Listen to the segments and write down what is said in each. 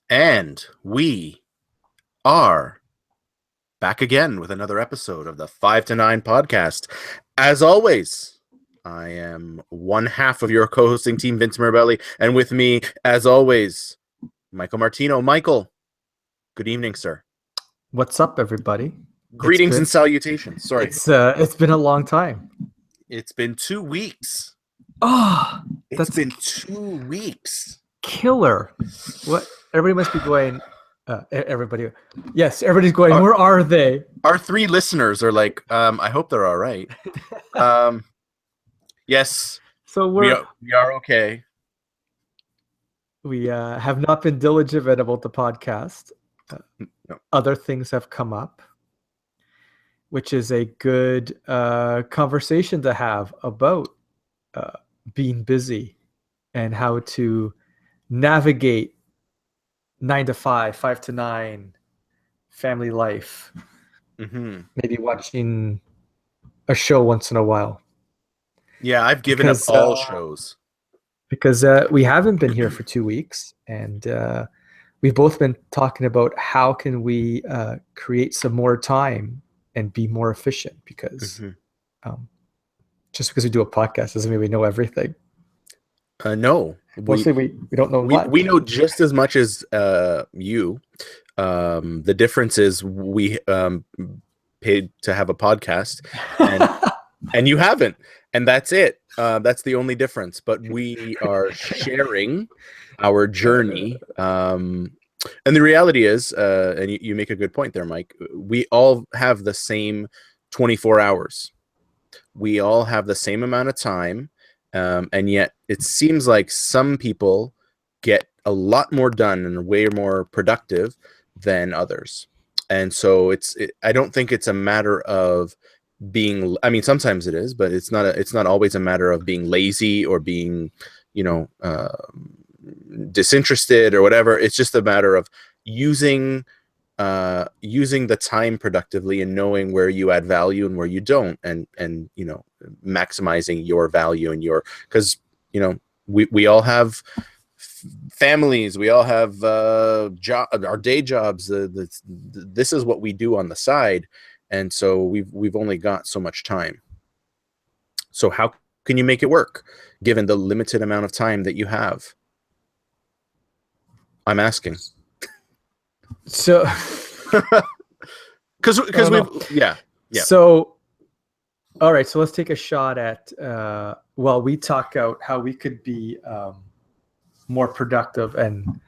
And we are back again with another episode of the 5 to 9 podcast. As always, I am one half of your co-hosting team, Vince Mirabelli, and with me, as always, Michael Martino. Michael, good evening, sir. What's up, everybody? Greetings and salutations. Sorry. It's been a long time. It's been 2 weeks. Oh, It's been 2 weeks. Killer. What? Everybody must be going. Everybody. Yes, everybody's going. Where are they? Our 3 listeners are like, I hope they're all right. Yes. So we are okay. We have not been diligent about the podcast. No. Other things have come up, which is a good conversation to have about being busy and how to navigate 9 to 5, 5 to 9, family life. Mm-hmm. Maybe watching a show once in a while. Yeah, I've given up all shows. Because we haven't been here for 2 weeks, and we've both been talking about how can we create some more time and be more efficient, because just because we do a podcast doesn't mean we know everything. No. Mostly we don't know much. We know just as much as you. The difference is we paid to have a podcast, and you haven't. And that's it. That's the only difference. But we are sharing our journey. And the reality is, and you make a good point there, Mike, we all have the same 24 hours. We all have the same amount of time. And yet it seems like some people get a lot more done and way more productive than others. And so I don't think it's a matter of being, I mean, sometimes it is, but it's not always a matter of being lazy or being, disinterested or whatever. It's just a matter of using the time productively and knowing where you add value and where you don't, and maximizing your value and because we all have families, we all have our day jobs. This is what we do on the side, and so we've only got so much time. So how can you make it work given the limited amount of time that you have? I'm asking. So, because yeah. So, all right. So let's take a shot at while we talk out how we could be more productive and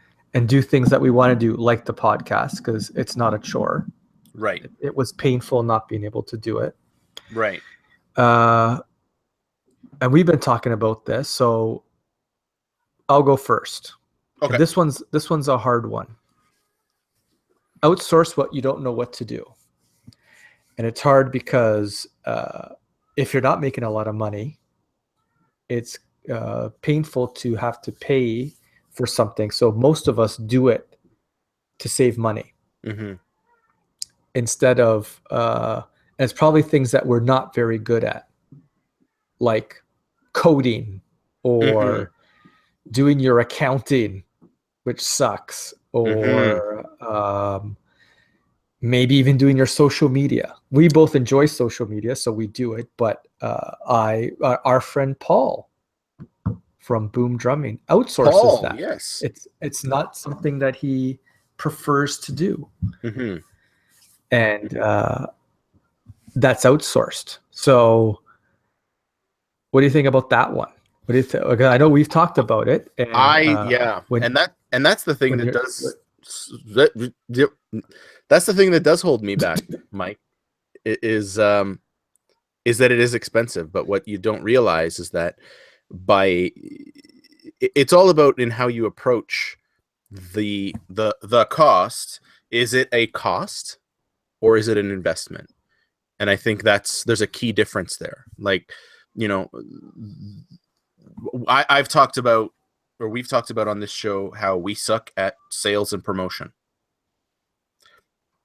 do things that we want to do, like the podcast, because it's not a chore. Right. It was painful not being able to do it. Right. And we've been talking about this, so I'll go first. Okay. And this one's a hard one. Outsource what you don't know what to do. And it's hard because if you're not making a lot of money, it's painful to have to pay for something. So most of us do it to save money. Mm-hmm. Instead of, and it's probably things that we're not very good at, like coding or doing your accounting, which sucks, or maybe even doing your social media. We both enjoy social media, so we do it. But our friend Paul from Boom Drumming outsources that. Yes, it's not something that he prefers to do, and that's outsourced. So, what do you think about that one? What do you think? I know we've talked about it. And, that's the thing that does. That's the thing that does hold me back, Mike. Is that it is expensive, but what you don't realize is that it's all about in how you approach the cost. Is it a cost or is it an investment? And I think there's a key difference there. Like, we've talked about on this show how we suck at sales and promotion.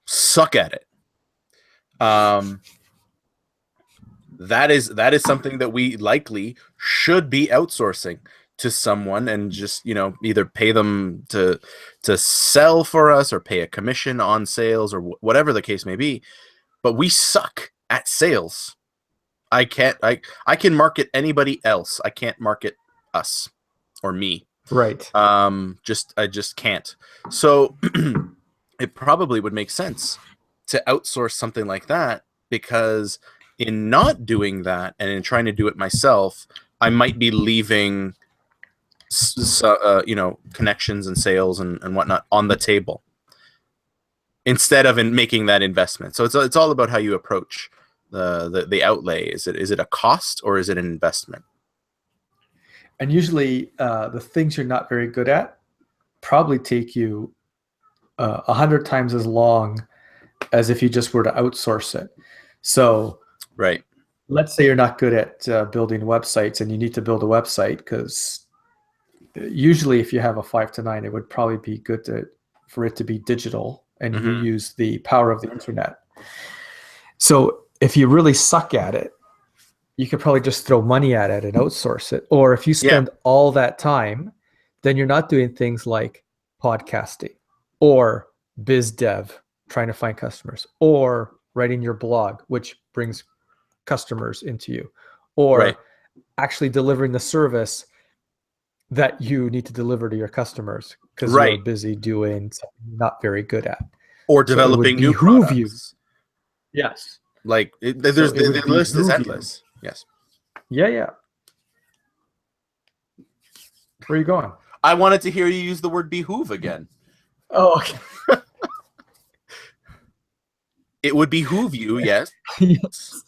Suck at it. That is something that we likely should be outsourcing. to someone and just, either pay them to sell for us or pay a commission on sales or whatever the case may be. But we suck at sales. I can market anybody else. I can't market us or me. Right. I just can't. So it probably would make sense to outsource something like that, because in not doing that and in trying to do it myself, I might be leaving connections and sales and whatnot on the table instead of in making that investment. So it's all about how you approach the outlay. Is it a cost or is it an investment? And usually the things you're not very good at probably take you 100 times as long as if you just were to outsource it. So right. Let's say you're not good at building websites and you need to build a website, because usually if you have a 5 to 9, it would probably be good for it to be digital and you use the power of the internet. So if you really suck at it, you could probably just throw money at it and outsource it. Or if you spend all that time, then you're not doing things like podcasting or biz dev, trying to find customers, or writing your blog, which brings customers into you, or actually delivering the service that you need to deliver to your customers because you're busy doing something you're not very good at. Or developing new products. You. Yes. Like the list is endless. Yes. Yeah. Where are you going? I wanted to hear you use the word behoove again. Oh, okay. It would behoove you, yes. Yes.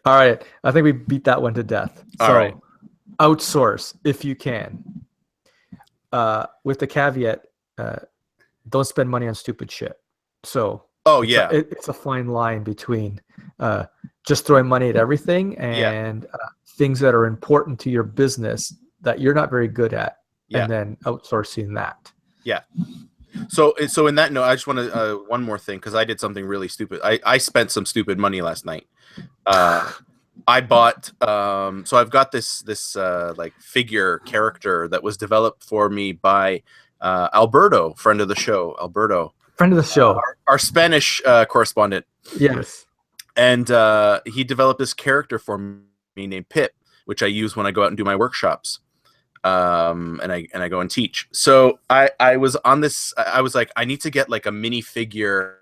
All right. I think we beat that one to death. All right. Outsource if you can. With the caveat, don't spend money on stupid shit. So it's a fine line between just throwing money at everything and things that are important to your business that you're not very good at, and then outsourcing that. Yeah. So in that note, I just want to one more thing, because I did something really stupid. I spent some stupid money last night. I bought so I've got this like figure character that was developed for me by Alberto, friend of the show. Friend of the show. Our Spanish correspondent. Yes. And he developed this character for me named Pip, which I use when I go out and do my workshops. And I go and teach. So I was on this. I was like, I need to get like a mini figure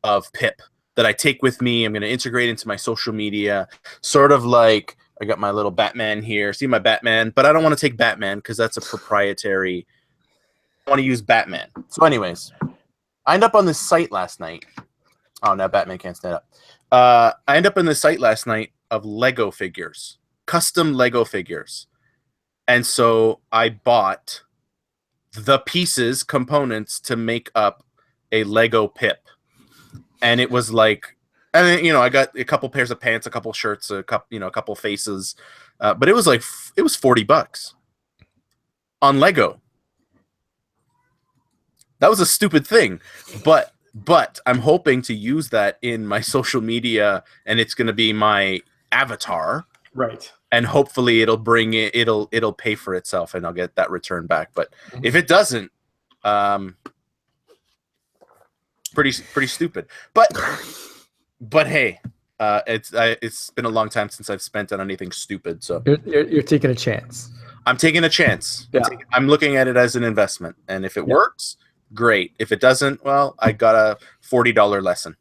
of Pip that I take with me. I'm going to integrate into my social media. Sort of like, I got my little Batman here. See my Batman, but I don't want to take Batman because that's a proprietary. I want to use Batman. So, anyways, I end up on this site last night. Oh, now Batman can't stand up. I end up in this site last night of Lego figures, custom Lego figures. And so I bought the pieces, components to make up a Lego Pip. And it was like, I got a couple pairs of pants, a couple shirts, a couple faces. But it was like, it was $40 on Lego. That was a stupid thing. But I'm hoping to use that in my social media, and it's going to be my avatar. Right. And hopefully it'll pay for itself, and I'll get that return back. But if it doesn't, pretty stupid. But hey, it's been a long time since I've spent on anything stupid. So you're taking a chance. I'm taking a chance. Yeah. I'm looking at it as an investment, and if it works, great. If it doesn't, well, I got a $40 lesson.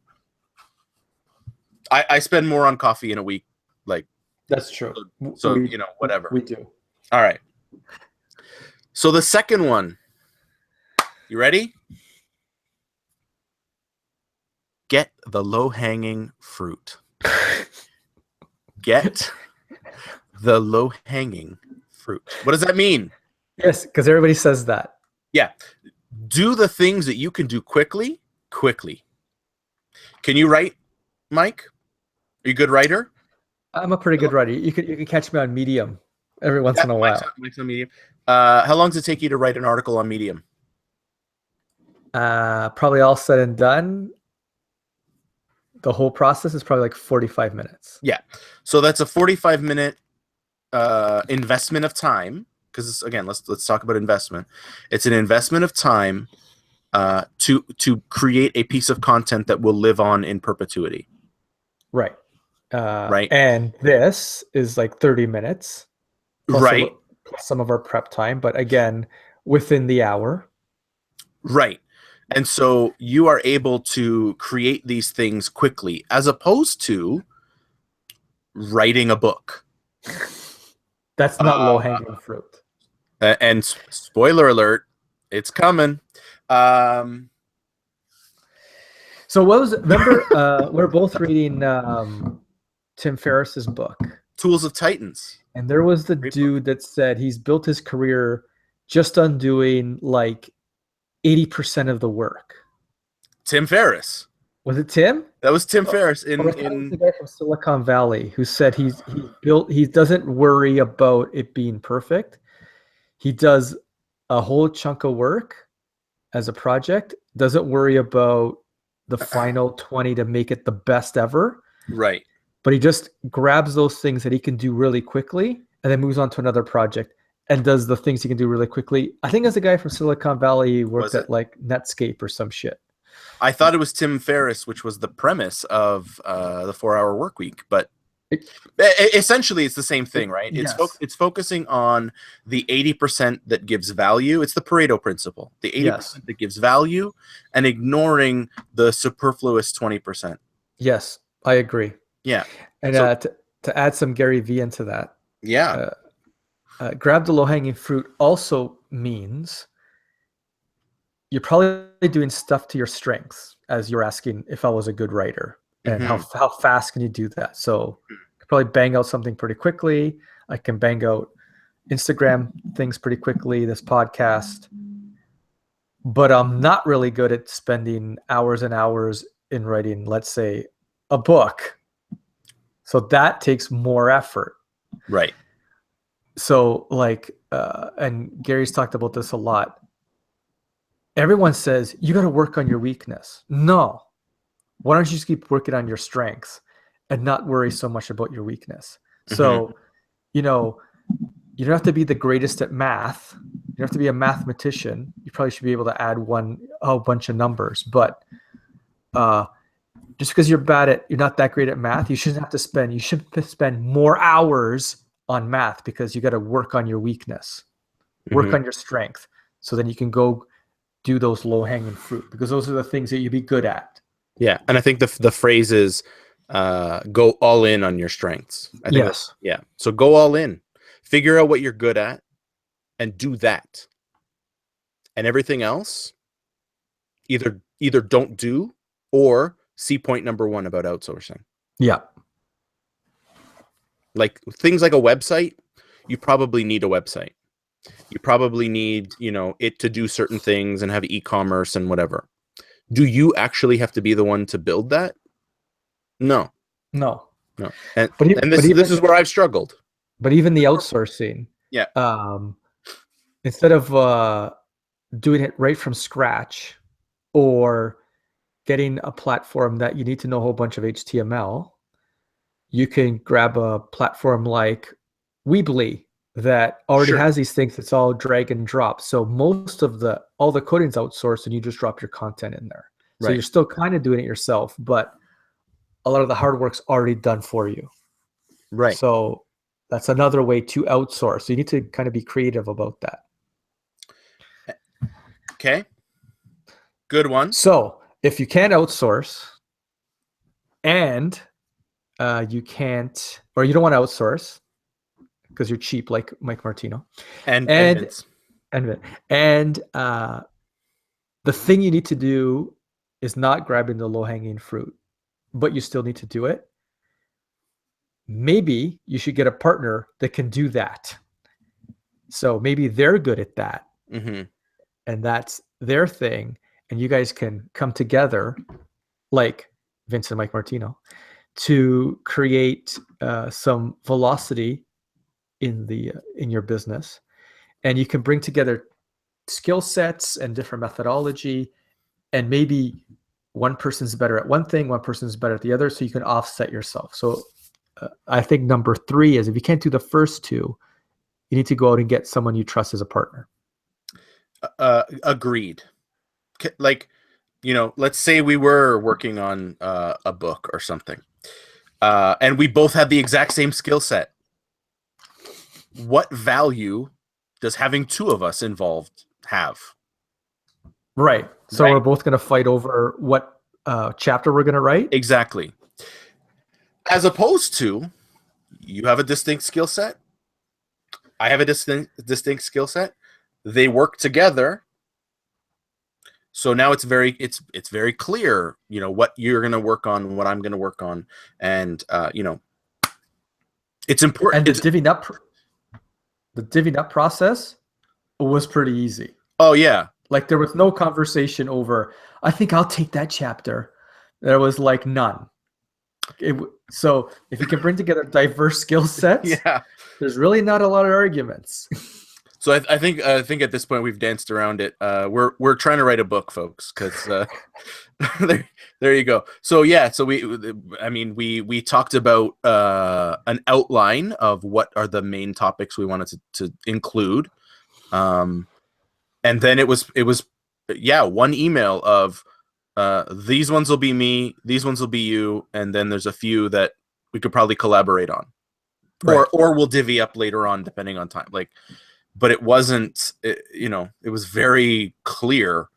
I spend more on coffee in a week, like. That's true. So whatever. We do. All right. So the second one. You ready? Get the low-hanging fruit. Get the low-hanging fruit. What does that mean? Yes, because everybody says that. Yeah. Do the things that you can do quickly. Can you write, Mike? Are you a good writer? I'm a pretty good writer. You can catch me on Medium every once in a while. Mike's on Medium. How long does it take you to write an article on Medium? Probably all said and done. The whole process is probably like 45 minutes. Yeah. So that's a 45-minute investment of time, because again, let's talk about investment. It's an investment of time to create a piece of content that will live on in perpetuity. Right. Right. And this is like 30 minutes plus Right. some of our prep time, but again, within the hour. Right. And so you are able to create these things quickly, as opposed to writing a book. That's not low-hanging fruit. And spoiler alert, it's coming. So what was, remember, we're both reading Tim Ferriss's book. Tools of Titans. And there was the dude that said he's built his career just on doing like 80% of the work. Tim Ferriss. Was it Tim? That was Tim Ferriss in the guy from Silicon Valley who said he doesn't worry about it being perfect. He does a whole chunk of work as a project, doesn't worry about the final 20 to make it the best ever. Right. But he just grabs those things that he can do really quickly and then moves on to another project and does the things he can do really quickly. I think as a guy from Silicon Valley, worked at like Netscape or some shit. I thought it was Tim Ferriss, which was the premise of the 4-Hour Workweek, but essentially it's the same thing, right? Yes. It's focusing on the 80% that gives value. It's the Pareto principle, the 80% that gives value, and ignoring the superfluous 20%. Yes, I agree. Yeah. And to add some Gary Vee into that, grab the low-hanging fruit also means you're probably doing stuff to your strengths, as you're asking if I was a good writer, and how fast can you do that? So I could probably bang out something pretty quickly. I can bang out Instagram things pretty quickly, this podcast, but I'm not really good at spending hours and hours in writing, let's say, a book. So that takes more effort. Right. So like, and Gary's talked about this a lot. Everyone says, you got to work on your weakness. No. Why don't you just keep working on your strengths and not worry so much about your weakness? So, you know, you don't have to be the greatest at math. You don't have to be a mathematician. You probably should be able to add a bunch of numbers. But just because you're not that great at math, you shouldn't have to spend more hours on math, because you got to work on your weakness, work on your strength. So then you can go do those low-hanging fruit, because those are the things that you'd be good at. Yeah. And I think the phrase is go all in on your strengths. I think yeah. So go all in, figure out what you're good at and do that. And everything else, either don't do, or see point number 1 about outsourcing. Yeah. Like things like a website, you probably need a website. You probably need, it to do certain things and have e-commerce and whatever. Do you actually have to be the one to build that? No. And this is where I've struggled. But even the outsourcing, instead of doing it right from scratch, or getting a platform that you need to know a whole bunch of HTML, you can grab a platform like Weebly that already has these things. It's all drag and drop. So most of all the coding's outsourced, and you just drop your content in there. So you're still kind of doing it yourself, but a lot of the hard work's already done for you. Right. So that's another way to outsource. So you need to kind of be creative about that. Okay. Good one. So if you can't outsource, and you can't, or you don't want to outsource because you're cheap, like Mike Martino, and the thing you need to do is not grabbing the low-hanging fruit, but you still need to do it. Maybe you should get a partner that can do that. So maybe they're good at that, and that's their thing, and you guys can come together, like Vincent and Mike Martino, to create some velocity in your business. And you can bring together skill sets and different methodology, and maybe one person's better at one thing, one person's better at the other, so you can offset yourself. So I think number 3 is if you can't do the first 2, you need to go out and get someone you trust as a partner. Agreed. Like, let's say we were working on a book or something, and we both had the exact same skill set. What value does having 2 of us involved have? Right. So Right. we're both going to fight over what chapter we're going to write? Exactly. As opposed to, you have a distinct skill set, I have a distinct skill set. They work together. So now it's very clear, what you're going to work on, what I'm going to work on, and it's important. And the divvying up process was pretty easy. Oh yeah, like there was no conversation over, I think I'll take that chapter. There was like none. So if you can bring together diverse skill sets, yeah, there's really not a lot of arguments. So I think at this point we've danced around it. We're trying to write a book, folks, because there you go. So yeah, so we talked about an outline of what are the main topics we wanted to include, and then it was one email of these ones will be me, these ones will be you, and then there's a few that we could probably collaborate on, Right. or we'll divvy up later on depending on time. But it wasn't, it was very clear.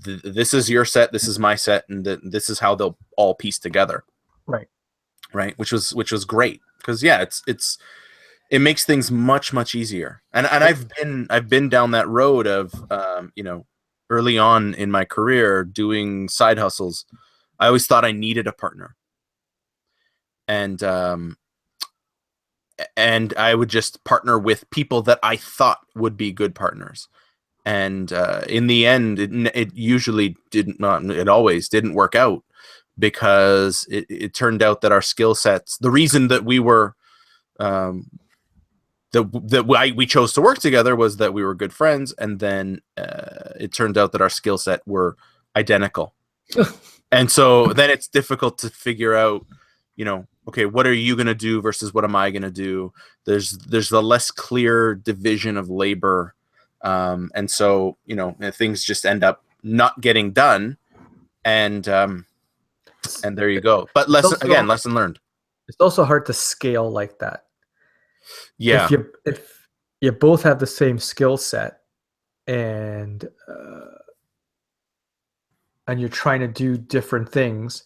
This is your set, this is my set, and this is how they'll all piece together. Right. Right. Which was great because it makes things much easier. And I've been down that road of early on in my career doing side hustles. I always thought I needed a partner, and I would just partner with people that I thought would be good partners. And in the end, it usually it always didn't work out, because it turned out that our skill sets, the reason that we were, that we chose to work together was that we were good friends. And then it turned out that our skill set were identical. And so then it's difficult to figure out, okay, what are you going to do versus what am I going to do? There's the less clear division of labor. And so, things just end up not getting done. And there you go. But lesson learned. It's also hard to scale like that. Yeah. If you both have the same skill set and you're trying to do different things,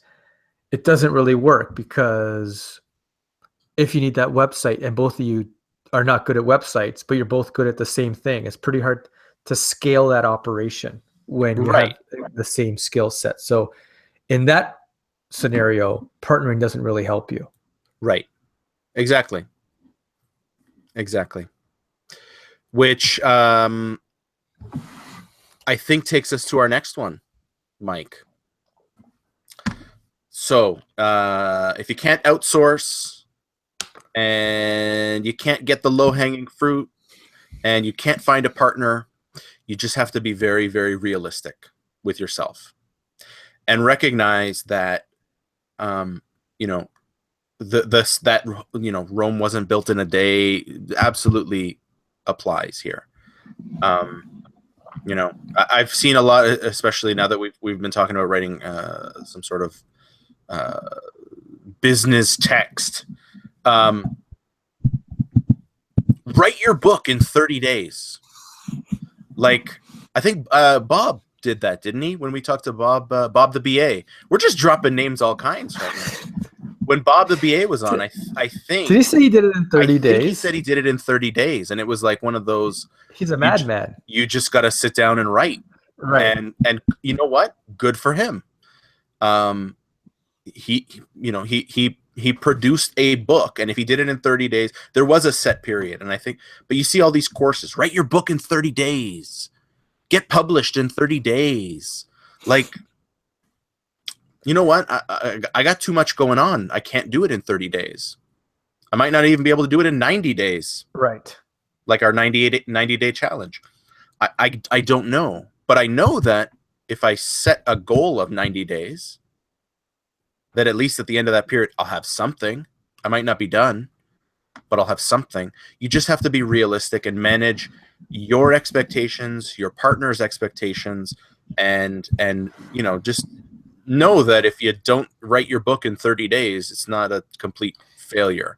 it doesn't really work, because if you need that website and both of you are not good at websites, but you're both good at the same thing, it's pretty hard to scale that operation when you have the same skill set. So in that scenario, partnering doesn't really help you. Right. Exactly. Which I think takes us to our next one, Mike. So if you can't outsource, and you can't get the low-hanging fruit, and you can't find a partner, you just have to be very, very realistic with yourself and recognize that Rome wasn't built in a day absolutely applies here. I've seen a lot, especially now that we've been talking about writing some sort of business text. Write your book in 30 days. Like, I think Bob did that, didn't he? When we talked to Bob the BA. We're just dropping names all kinds right now. When Bob the BA was on, I think... Did he say he did it in 30 days? He said he did it in 30 days, and it was like one of those... He's a madman. You just got to sit down and write. Right. And you know what? Good for him. He produced a book, and if he did it in 30 days, there was a set period. And I think, but you see all these courses, write your book in 30 days, get published in 30 days. Like, you know what? I got too much going on. I can't do it in 30 days. I might not even be able to do it in 90 days. Right. Like our 90-day challenge. I don't know, but I know that if I set a goal of 90 days, that at least at the end of that period, I'll have something. I might not be done, but I'll have something. You just have to be realistic and manage your expectations, your partner's expectations, and just know that if you don't write your book in 30 days, it's not a complete failure.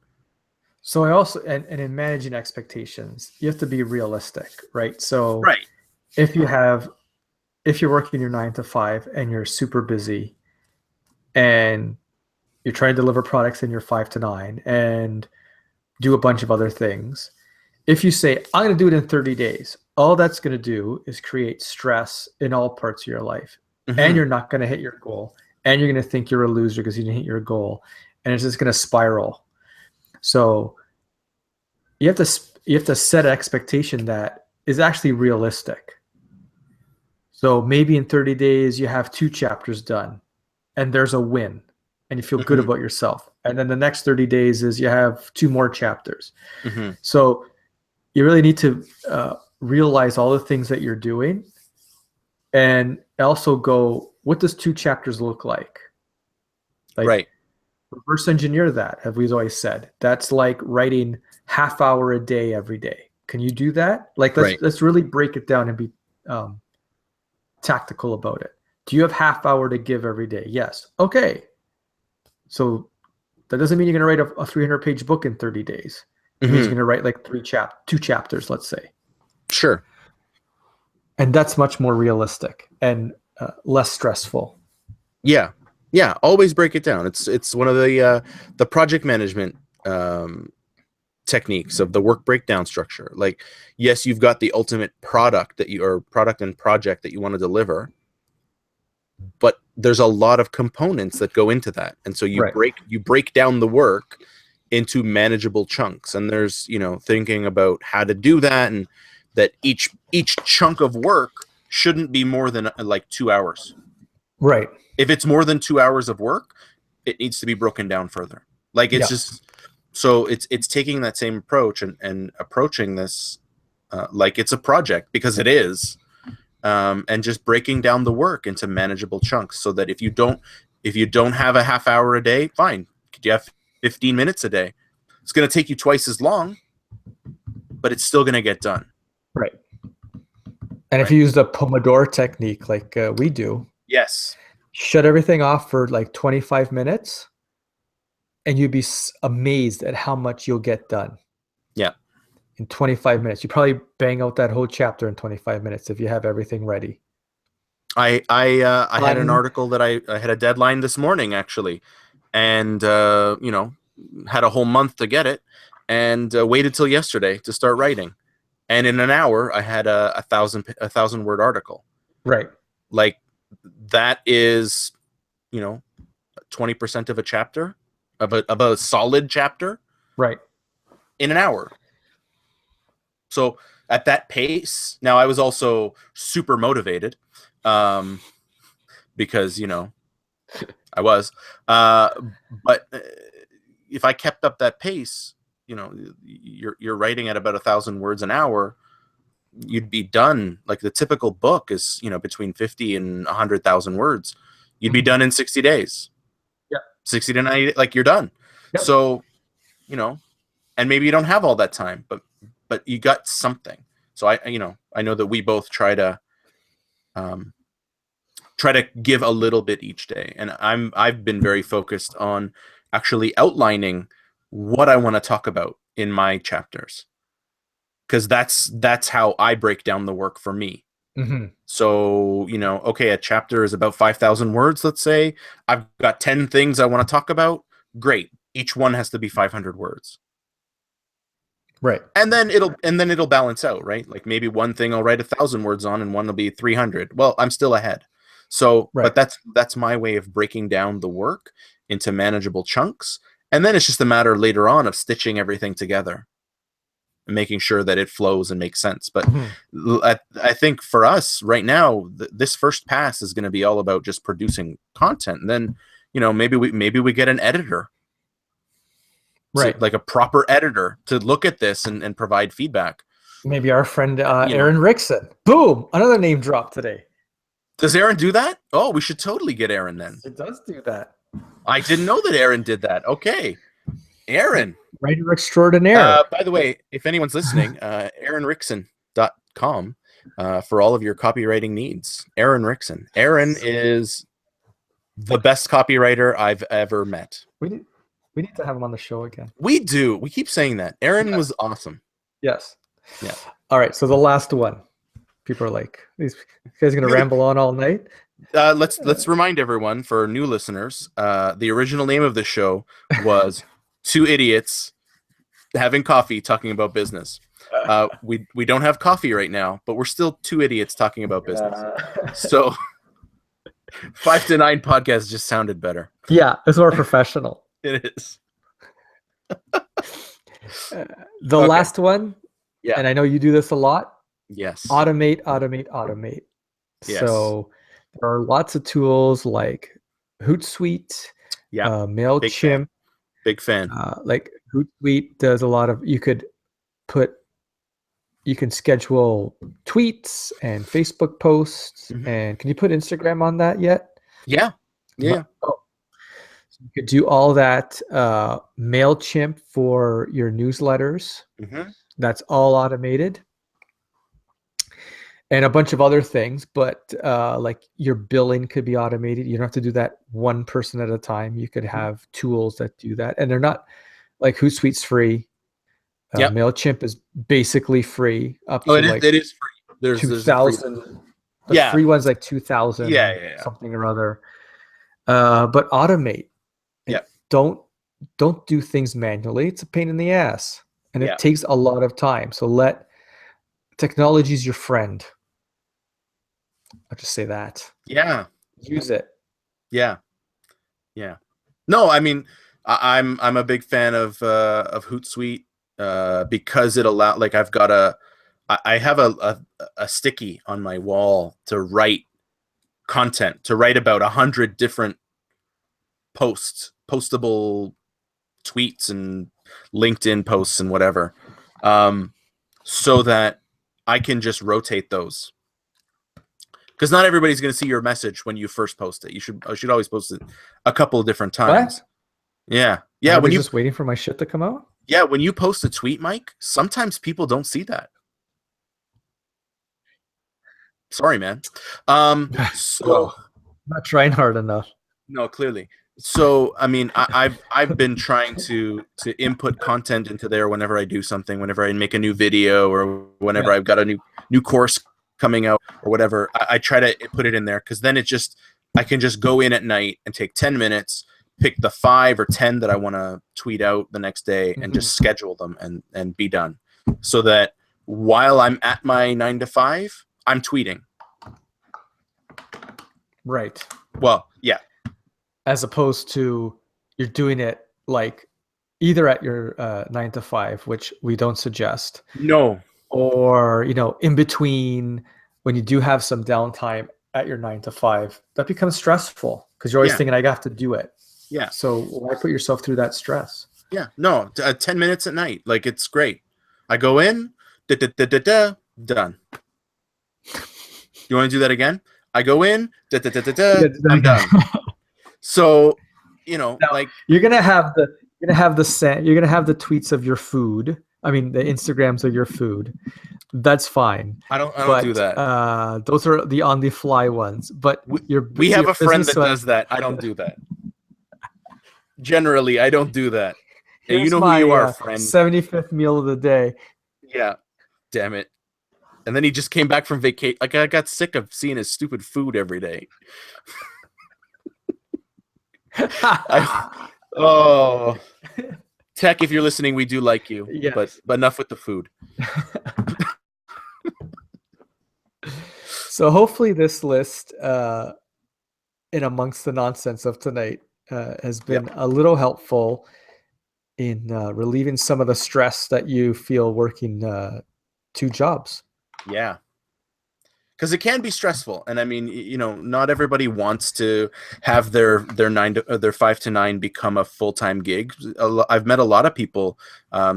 So I also, and in managing expectations, you have to be realistic, right? So Right. if you're working your 9 to 5 and you're super busy and you're trying to deliver products in your 5 to 9 and do a bunch of other things, if you say, I'm going to do it in 30 days, all that's going to do is create stress in all parts of your life. Mm-hmm. And you're not going to hit your goal. And you're going to think you're a loser because you didn't hit your goal. And it's just going to spiral. So you have to set an expectation that is actually realistic. So maybe in 30 days, you have 2 chapters done and there's a win and you feel good about yourself. And then the next 30 days is you have 2 more chapters. Mm-hmm. So you really need to realize all the things that you're doing and also go, what does 2 chapters look like? Right. Reverse engineer that, as we've always said. That's like writing half hour a day every day. Can you do that? Like, let's really break it down and be tactical about it. Do you have half hour to give every day? Yes. Okay. So that doesn't mean you're going to write a 300-page book in 30 days. It means you're going to write like 2 chapters, let's say. Sure. And that's much more realistic and less stressful. Yeah. Yeah. Always break it down. It's one of the project management techniques of the work breakdown structure. Like, yes, you've got the ultimate product product and project that you want to deliver, but there's a lot of components that go into that. And so you break down the work into manageable chunks. And there's, thinking about how to do that, and that each chunk of work shouldn't be more than like 2 hours. Right. If it's more than 2 hours of work, it needs to be broken down further. Like, it's just, so it's taking that same approach and approaching this like it's a project, because it is, and just breaking down the work into manageable chunks, so that if you don't have a half hour a day, fine. Could you have 15 minutes a day? It's going to take you twice as long, but it's still going to get done. Right. And if you use the Pomodoro technique like we do, yes, shut everything off for like 25 minutes, and you'd be amazed at how much you'll get done. Yeah. In 25 minutes. You probably bang out that whole chapter in 25 minutes if you have everything ready. I had an article that I had a deadline this morning, actually, and had a whole month to get it, and waited till yesterday to start writing. And in an hour, I had a 1,000 word article. Right. Like, that is, 20% of a chapter, of a solid chapter. Right. In an hour. So at that pace, now I was also super motivated, because, I was, but if I kept up that pace, you're writing at about 1,000 words an hour, you'd be done. Like, the typical book is, between 50 and 100,000 words. You'd be done in 60 days. Yeah. 60 to 90, like, you're done. Yep. So, and maybe you don't have all that time, but you got something. So I know that we both try to give a little bit each day. And I've been very focused on actually outlining what I want to talk about in my chapters, because that's how I break down the work for me. Mm-hmm. So, okay, a chapter is about 5,000 words, let's say. I've got 10 things I want to talk about. Great. Each one has to be 500 words. Right. And then it'll balance out, right? Like, maybe one thing I'll write 1,000 words on and one will be 300. Well, I'm still ahead. So, right. But that's my way of breaking down the work into manageable chunks. And then it's just a matter later on of stitching everything together and making sure that it flows and makes sense. But I think for us right now, this first pass is going to be all about just producing content. And then, maybe we get an editor. Right. So, like a proper editor to look at this and provide feedback. Maybe our friend Aaron Rickson. Boom! Another name drop today. Does Aaron do that? Oh, we should totally get Aaron then. It does do that. I didn't know that Aaron did that. Okay. Aaron. Writer extraordinaire. By the way, if anyone's listening, aaronrickson.com for all of your copywriting needs. Aaron Rickson. Aaron is the best copywriter I've ever met. We need to have him on the show again. We do. We keep saying that. Aaron was awesome. Yes. Yeah. All right. So the last one. People are like, these guys are going to ramble on all night. Let's remind everyone, for new listeners, the original name of the show was Two Idiots Having Coffee Talking About Business. We don't have coffee right now, but we're still two idiots talking about business. So 5 to 9 podcast just sounded better. Yeah, it's more professional. It is. The last one, yeah, and I know you do this a lot. Yes. Automate. Yes. So there are lots of tools like Hootsuite, MailChimp. Big fan. Like Hootsuite does a lot of, you can schedule tweets and Facebook posts. Mhm. And can you put Instagram on that yet? Yeah. So you could do all that. MailChimp for your newsletters. Mhm. That's all automated. And a bunch of other things, but like your billing could be automated. You don't have to do that one person at a time. You could have tools that do that. And they're not, like Hootsuite's free. MailChimp is basically free. Up to it is free. There's 2,000. The free one's like 2,000 something or other. But automate. Yeah. Don't do things manually. It's a pain in the ass. And it takes a lot of time. So let technology's your friend. I'll just say that. Yeah. Use it. Yeah. Yeah. No, I mean, I'm a big fan of Hootsuite because it I've got I have a sticky on my wall to write content, to write about 100 different postable tweets and LinkedIn posts and whatever, so that I can just rotate those. Because not everybody's going to see your message when you first post it. I should always post it a couple of different times. What? Yeah. When you just waiting for my shit to come out. Yeah, when you post a tweet, Mike, sometimes people don't see that. Sorry, man. So I'm not trying hard enough. No, clearly. So I mean, I've been trying to input content into there whenever I do something, whenever I make a new video, or whenever I've got a new course coming out or whatever. I try to put it in there, because then I can just go in at night and take 10 minutes, pick the 5 or 10 that I want to tweet out the next day, and just schedule them and be done. So that while I'm at my 9 to 5, I'm tweeting. Right. Well, yeah. As opposed to you're doing it like either at your 9 to 5, which we don't suggest. No. Or, in between, when you do have some downtime at your 9 to 5, that becomes stressful because you're always thinking, I have to do it. Yeah. So why put yourself through that stress? Yeah. No, 10 minutes at night. Like, it's great. I go in, done. You want to do that again? I go in, I'm done. So, now, like, you're gonna have the tweets of your food. I mean, the Instagrams of your food. That's fine. I don't do that. Those are the on the fly ones. But we have a friend that does that. I don't do that. Generally, I don't do that. And you know who you are, friend. 75th meal of the day. Yeah. Damn it. And then he just came back from vacation. Like, I got sick of seeing his stupid food every day. Tech, if you're listening, we do like you. Yes. But enough with the food. So hopefully this list, in amongst the nonsense of tonight, has been a little helpful in relieving some of the stress that you feel working 2 jobs. Yeah. Because it can be stressful. And I mean, not everybody wants to have their 5 to 9 become a full-time gig. I've met a lot of people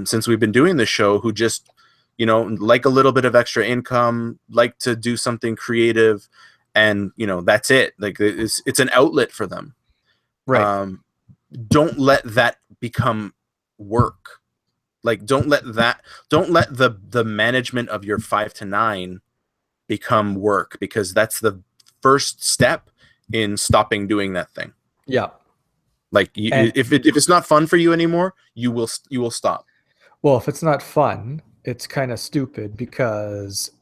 since we've been doing this show who just, like a little bit of extra income, like to do something creative, and, that's it. Like, it's an outlet for them. Right. Don't let that become work. Like, don't let the management of your 5 to 9 become work, because that's the first step in stopping doing that thing. Yeah. Like, if it's not fun for you anymore, you will stop. Well, if it's not fun, it's kind of stupid, because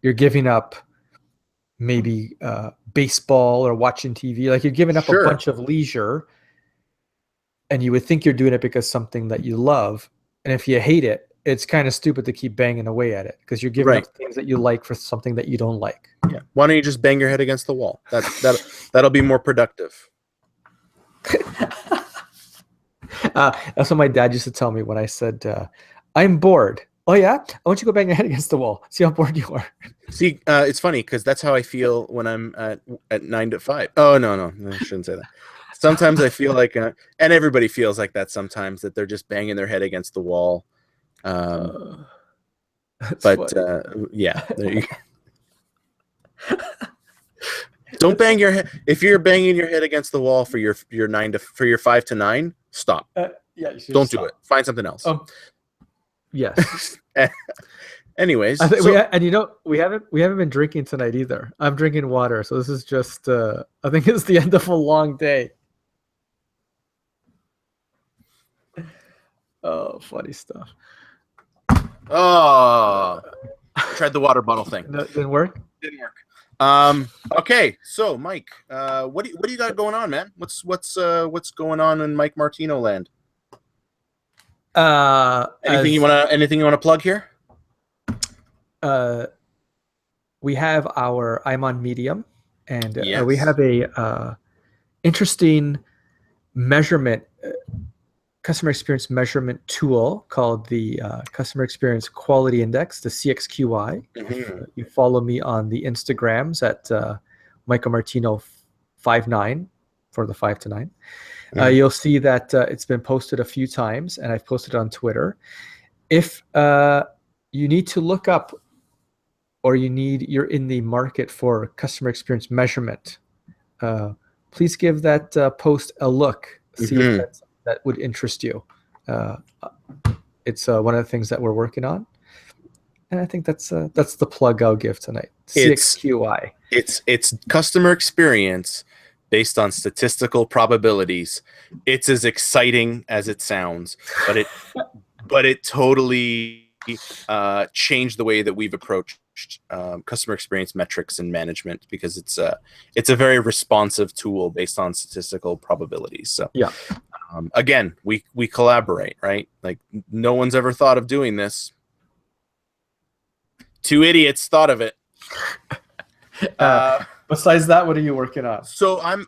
you're giving up maybe baseball or watching TV. Like, you're giving up a Sure. bunch of leisure, and you would think you're doing it because something that you love. And if you hate it, it's kind of stupid to keep banging away at it, because you're giving Right. up things that you like for something that you don't like. Yeah. Why don't you just bang your head against the wall? That'll be more productive. That's what my dad used to tell me when I said, I'm bored. Oh, yeah? I want you to go bang your head against the wall. See how bored you are. See, it's funny, because that's how I feel when I'm at 9 to 5. Oh, no, I shouldn't say that. Sometimes I feel like, and everybody feels like that sometimes, that they're just banging their head against the wall. But yeah, there you go. Don't bang your head. If you're banging your head against the wall for your 5 to 9, stop. Yeah, don't do it. Find something else. Yes. Anyways, I think we haven't been drinking tonight either. I'm drinking water, so this is just I think it's the end of a long day. Oh, funny stuff. Oh, tried the water bottle thing. No, didn't work. Okay, so Mike, what do you got going on, man? What's going on in Mike Martino land? Anything you wanna plug here? We have I'm on Medium, and yes. We have a interesting measurement, customer experience measurement tool called the Customer Experience Quality Index, the CXQI. Mm-hmm. You follow me on the Instagrams at Michael Martino 59 for the 5 to 9. Mm-hmm. You'll see that it's been posted a few times, and I've posted it on Twitter. If you need to look up, or you're in the market for customer experience measurement, please give that post a look. See if that would interest you. It's one of the things that we're working on, and I think that's the plug I'll give tonight. CXQI. It's customer experience based on statistical probabilities. It's as exciting as it sounds, but it totally changed the way that we've approached customer experience metrics and management, because it's a very responsive tool based on statistical probabilities. So yeah, again, we collaborate, right? Like, no one's ever thought of doing this. 2 idiots thought of it. Besides that, what are you working on? So I'm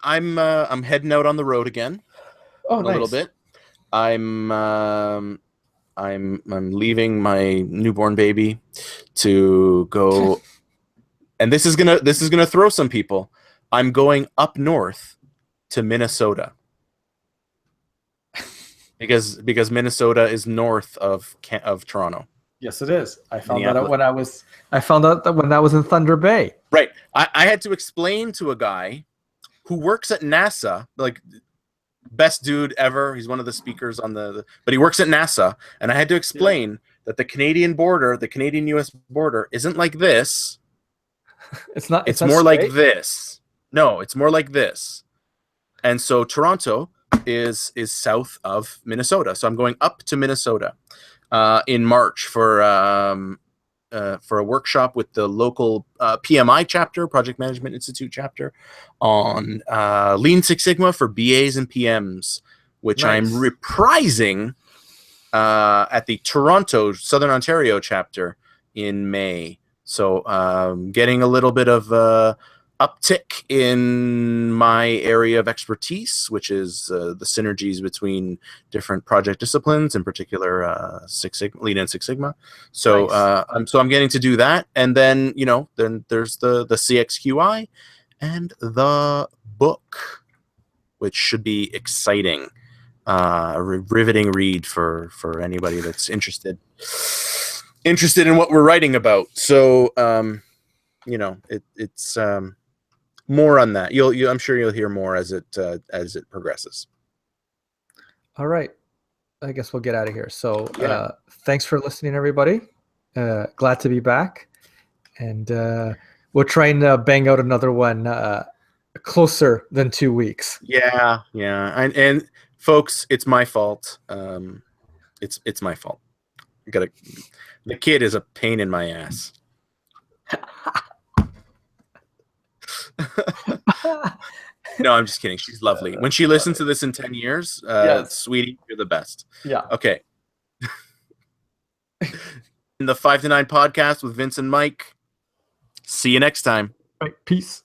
heading out on the road again. Oh, nice. A little bit. I'm leaving my newborn baby to go, and this is gonna throw some people. I'm going up north to Minnesota, because Minnesota is north of Toronto. Yes, it is. I found that out when I was in Thunder Bay. Right. I had to explain to a guy who works at NASA, like, best dude ever. He's one of the speakers on but he works at NASA, and I had to explain that the Canadian border, the Canadian-US border, isn't like this. It's not. It's more like this. No, it's more like this. And so Toronto is south of Minnesota. So I'm going up to Minnesota in March for a workshop with the local PMI chapter, Project Management Institute chapter, on Lean Six Sigma for BAs and PMs, which nice. I'm reprising at the Toronto, Southern Ontario chapter in May. So getting a little bit of uptick in my area of expertise, which is the synergies between different project disciplines, in particular Lean and Six Sigma. So nice. I'm getting to do that, and then then there's the CXQI and the book, which should be exciting, a riveting read for anybody that's interested in what we're writing about. So it's more on that. I'm sure you'll hear more as it progresses. All right. I guess we'll get out of here. So Yeah. thanks for listening, everybody. Glad to be back. And we'll try and bang out another one closer than 2 weeks. Yeah. And folks, it's my fault. It's my fault. The kid is a pain in my ass. No, I'm just kidding. She's lovely. When she listens to this in 10 years, Yes. sweetie, you're the best. Yeah. Okay. In the 5 to 9 podcast with Vince and Mike. See you next time. Right. Peace.